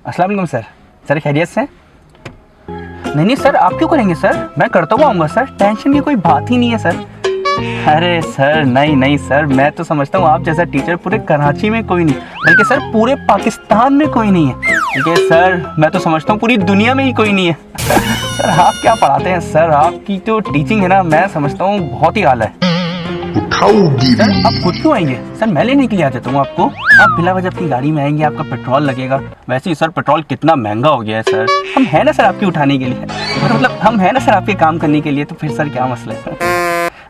अस्सलाम वालेकुम sir. Sir खैरियत से? नहीं नहीं सर, आप क्यों करेंगे सर, मैं करता हुआ आऊँगा सर, टेंशन की कोई बात ही नहीं है सर। अरे सर नहीं नहीं सर, मैं तो समझता हूँ आप जैसा टीचर पूरे कराची में कोई नहीं, बल्कि सर पूरे पाकिस्तान में कोई नहीं है। ठीक सर, मैं तो समझता हूँ पूरी दुनिया में ही कोई नहीं है। सर आप क्या पढ़ाते हैं सर, आपकी जो टीचिंग है ना, मैं समझता हूँ बहुत ही आला है। सर आप खुद क्यों आएंगे सर, मैं लेने के लिए आ जाता हूँ आपको। आप बिला वजह अपनी गाड़ी में आएंगे, आपका पेट्रोल लगेगा। वैसे ही सर पेट्रोल कितना महंगा हो गया है सर, हम हैं ना सर आपकी उठाने के लिए, मतलब हम हैं ना सर आपके काम करने के लिए, तो फिर सर क्या मसला है।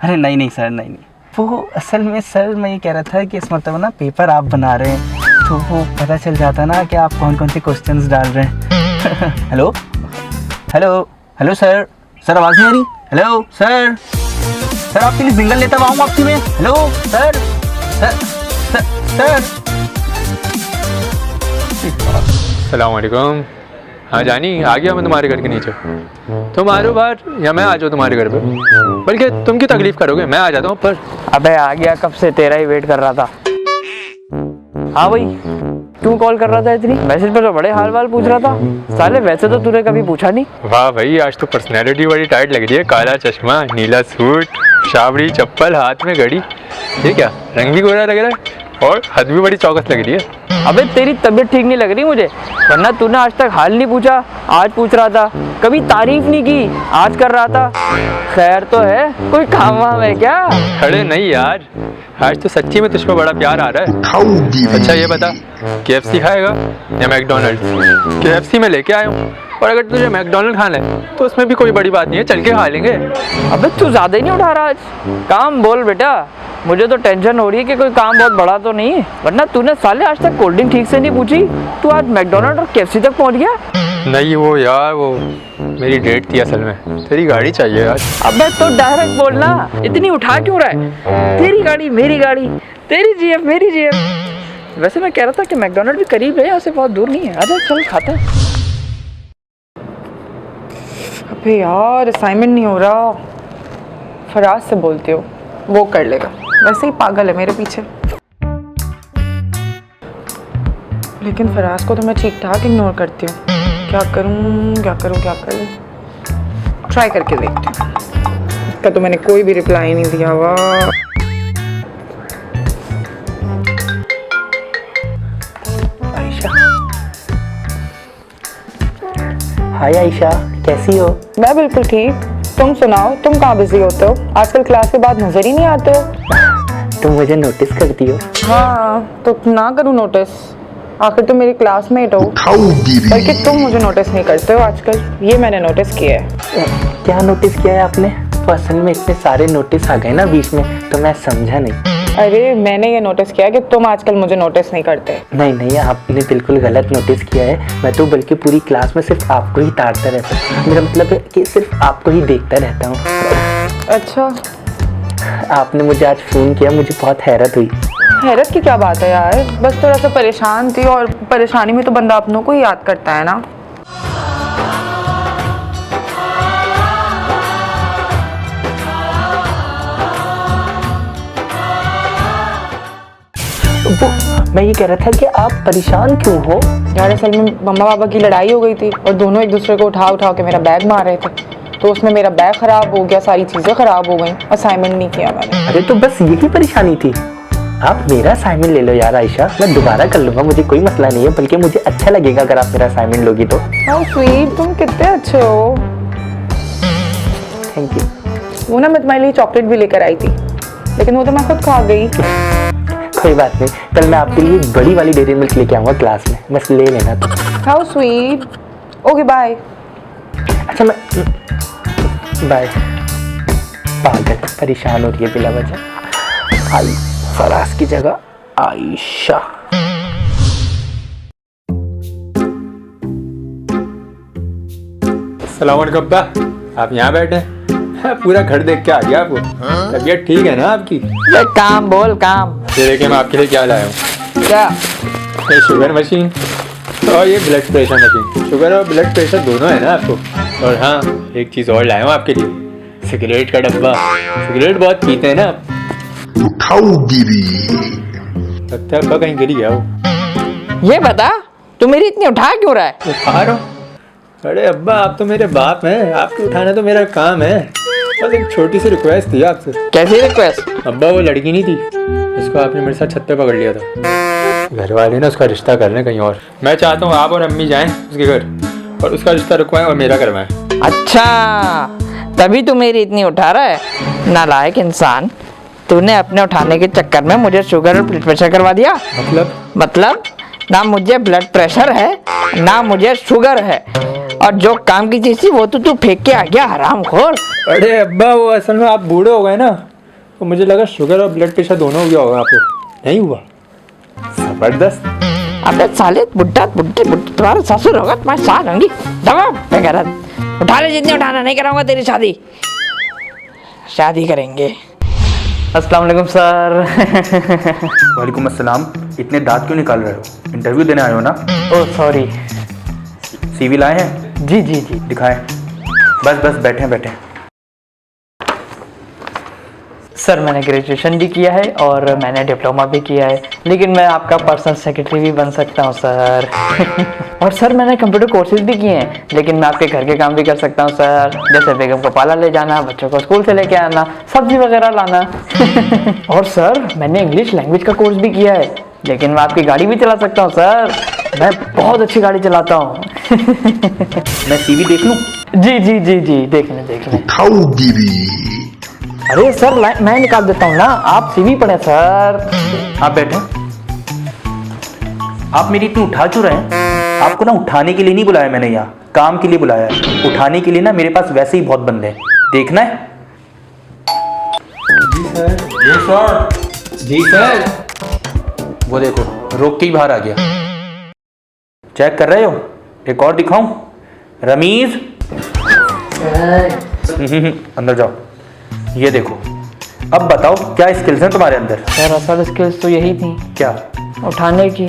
अरे नहीं नहीं सर, नहीं नहीं, वो असल में सर मैं ये कह रहा था कि इस मतलब ना पेपर आप बना रहे हैं तो वो पता चल जाता ना कि आप कौन कौन से क्वेश्चंस डाल रहे हैं। Hello hello hello sir, sir आवाज़ नहीं आ रही। हेलो सर, सर आपके लिए सिंगल लेता हुआ आऊँ आपकी में। Hello sir sir sir sir. अस्सलामुअलैकुम। हाँ जानी, आ गया मैं तुम्हारे घर के नीचे। तुम आ रहे हो बाहर या मैं आ जाऊँ तुम्हारे घर पे? बल्कि तुम क्यों तकलीफ करोगे, मैं आ जाता हूँ ऊपर। अबे आ गया, कब से तेरा ही वेट कर रहा था। हाँ भाई, क्यों कॉल कर रहा था इतनी? मैसेज पर तो बड़े हाल वाल पूछ रहा था साले, वैसे तो तूने कभी पूछा नहीं। वाह भाई, आज तो पर्सनैलिटी बड़ी टाइट लग रही है। काला चश्मा, नीला सूट, शावड़ी चप्पल, हाथ में घड़ी, ये क्या रंग भी गोरा लग रहा है और हद भी बड़ी चौकस लग रही है। अबे तेरी तबीयत ठीक नहीं लग रही मुझे, वरना तूने आज तक हाल नहीं पूछा, आज पूछ रहा था। कभी तारीफ नहीं की, आज कर रहा था। खैर तो है, कोई काम वाम है क्या? अरे नहीं यार, आज तो सच्ची में तुझ पर बड़ा प्यार आ रहा है। अच्छा ये बता, KFC खाएगा या मैकडोनल्ड? KFC में लेके आया हूँ, और अगर तुझे मैकडोनल्ड खाना है तो उसमें भी कोई बड़ी बात नहीं है, चल के खा लेंगे। अबे तू ज्यादा ही नहीं उठा रहा आज, काम बोल बेटा। मुझे तो टेंशन हो रही है कि कोई काम बहुत बड़ा तो नहीं है, वरना तूने साले आज तक कोल्ड ड्रिंक ठीक से नहीं पूछी, तू आज मैकडोनल्ड और KFC तक पहुंच गया। नहीं वो यार, वो मेरी डेट थी असल में, तेरी गाड़ी चाहिए यार। अबे तो डायरेक्ट बोलना, इतनी उठा क्यों रहा है? तेरी गाड़ी मेरी गाड़ी, तेरी GF मेरी GF। वैसे मैं कह रहा था कि मैकडोनल्ड भी करीब है, यहाँ से बहुत दूर नहीं है, आजा चल खाते हैं। अबे यार असाइनमेंट नहीं हो रहा, फराज से बोलती हो, वो कर लेगा, वैसे ही पागल है मेरे पीछे। लेकिन फराज को तो मैं ठीक ठाक इग्नोर करती हूँ, क्या करूँ क्या करूँ क्या करूँ, ट्राई करके देखती हूँ। इसका तो मैंने कोई भी रिप्लाई नहीं दिया हुआ। आयशा, हाय आयशा, कैसी हो? मैं बिल्कुल ठीक, तुम सुनाओ, तुम कहाँ बिजी होते हो आजकल? क्लास के बाद नजर ही नहीं आते हो। तुम मुझे नोटिस करती हो? हाँ तो ना करूँ नोटिस, आखिर तुम मेरी क्लासमेट हो, बल्कि तुम मुझे नोटिस नहीं करते हो आजकल, ये मैंने नोटिस किया है। क्या नोटिस किया है आपने? तो असल में इतने सारे नोटिस आ गए ना बीच में, तो मैं समझा नहीं। अरे मैंने ये नोटिस किया कि तुम आजकल मुझे नोटिस नहीं करते। नहीं नहीं, आपने बिल्कुल गलत नोटिस किया है। मैं तो बल्कि पूरी क्लास में सिर्फ आपको ही ताड़ता रहता हूँ, मेरा मतलब है कि सिर्फ आपको ही देखता रहता हूँ। अच्छा, आपने मुझे आज फ़ोन किया, मुझे बहुत हैरत हुई। हैरत की क्या बात है यार, बस थोड़ा सा परेशान थी, और परेशानी में तो बंदा अपनों को ही याद करता है ना। वो मैं ये कह रहा था कि आप परेशान क्यों हो? यार असल में मम्मा पापा की लड़ाई हो गई थी, और दोनों एक दूसरे को उठा उठा के मेरा बैग मार रहे थे, तो उसमें मेरा बैग खराब हो गया, सारी चीज़ें खराब हो गई, असाइनमेंट नहीं किया मैंने। अरे तो बस यही परेशानी थी? आप मेरा असाइनमेंट ले लो यार आयशा, मैं दोबारा कर लूँगा, मुझे कोई मसला नहीं है, बल्कि मुझे अच्छा लगेगा अगर आप मेरा असाइनमेंट लोगी तो। हाउ स्वीट, तुम कितने अच्छे हो। Thank you. वो ना मैं तुम्हारे लिए चॉकलेट भी लेकर आई थी, लेकिन वो तो मैं खुद खा गई। कोई बात नहीं, कल मैं आपके लिए बड़ी वाली डेयरी मिल्क लेके आऊँगा क्लास में, बस ले लेना तो। How sweet, okay bye. अच्छा मैं बाय। पागल, परेशान हो रही है बिला वजह। आई फराज की जगह आयशा। अस्सलाम वालेकुम अब्बा, आप यहाँ बैठे? पूरा घर देख के आ गया आपको। तबीयत ठीक है ना आपकी? काम बोल काम। ये देखिए मैं आपके लिए क्या लाया हूँ। क्या? ये शुगर मशीन और ये ब्लड प्रेशर मशीन। शुगर और ब्लड प्रेशर दोनों है ना आपको? और हाँ, एक चीज़ और लाया हूँ आपके लिए, सिगरेट का डब्बा। सिगरेट बहुत पीते हैं ना आप? लगता है अब्बा कहीं गिर गया हो। ये बता, तू मेरी इतनी उठा क्यों रहा है? उठा रहा हूँ। अरे अब्बा आप तो मेरे बाप हैं, आपके उठाना तो मेरा काम है। बस एक छोटी सी रिक्वेस्ट थी आपसे। कैसी रिक्वेस्ट? अब्बा वो लड़की नहीं थी जिसको आपने मेरे साथ छत पे पकड़ लिया था, घर वाले ना उसका रिश्ता कर रहे हैं कहीं और। मैं चाहता हूँ आप और अम्मी जाएं उसके घर और उसका रिश्ता रुकवाएं और मेरा करवाएं। अच्छा, तभी तू मेरी इतनी उठा रहा है? नालायक इंसान, तूने अपने उठाने के चक्कर में मुझे शुगर और ब्लड प्रेशर करवा दिया। मतलब ना मुझे ब्लड प्रेशर है ना मुझे शुगर है, और जो काम की चीज थी वो तो तू फेंक के आ गया, हरामखोर। अरे अब्बा वो असल में आप बूढ़े हो गए ना, तो मुझे लगा शुगर और ब्लड प्रेशर दोनों हो गया होगा आपको। नहीं हुआ? जबरदस्त। अबे साले, बुड्ढा बुड्ढे तुम्हारा ससुर होगा, तुम्हारी सास होंगी। दबा बेगैरत, उठा ले जितनी उठाना, नहीं कराऊंगा तेरी शादी। शादी करेंगे। अस्सलाम वालेकुम सर। वालेकुम अस्सलाम। इतने दांत क्यों निकाल रहे हो? इंटरव्यू देने आए हो ना? Oh sorry. सीवी लाए हैं? जी जी जी। दिखाएं। बस बस बैठें बैठें। सर मैंने ग्रेजुएशन भी किया है और मैंने डिप्लोमा भी किया है, लेकिन मैं आपका पर्सनल सेक्रेटरी भी बन सकता हूँ सर। और सर मैंने कंप्यूटर कोर्सेज भी किए हैं, लेकिन मैं आपके घर के काम भी कर सकता हूँ सर, जैसे बेगम को पाला ले जाना, बच्चों को स्कूल से लेके आना, सब्जी वगैरह लाना। और सर मैंने इंग्लिश लैंग्वेज का कोर्स भी किया है, लेकिन मैं आपकी गाड़ी भी चला सकता हूँ सर, मैं बहुत अच्छी गाड़ी चलाता हूँ। मैं सीवी देख लूं? जी जी जी जी, देख लें। अरे सर मैं निकाल देता हूँ ना, आप सीवी पढ़े सर। आप बैठे। आप मेरी इतनी उठा क्यों रहे हैं? आपको ना उठाने के लिए नहीं बुलाया मैंने, यहाँ काम के लिए बुलाया है। उठाने के लिए ना मेरे पास वैसे ही बहुत बंदे हैं, देखना है? जी सर। वो देखो रोक के ही बाहर आ गया। चेक कर रहे हो? एक और दिखाऊं? रमीज अंदर जाओ। ये देखो, अब बताओ क्या स्किल्स हैं तुम्हारे अंदर? सर असल स्किल्स तो यही थी, क्या? उठाने की।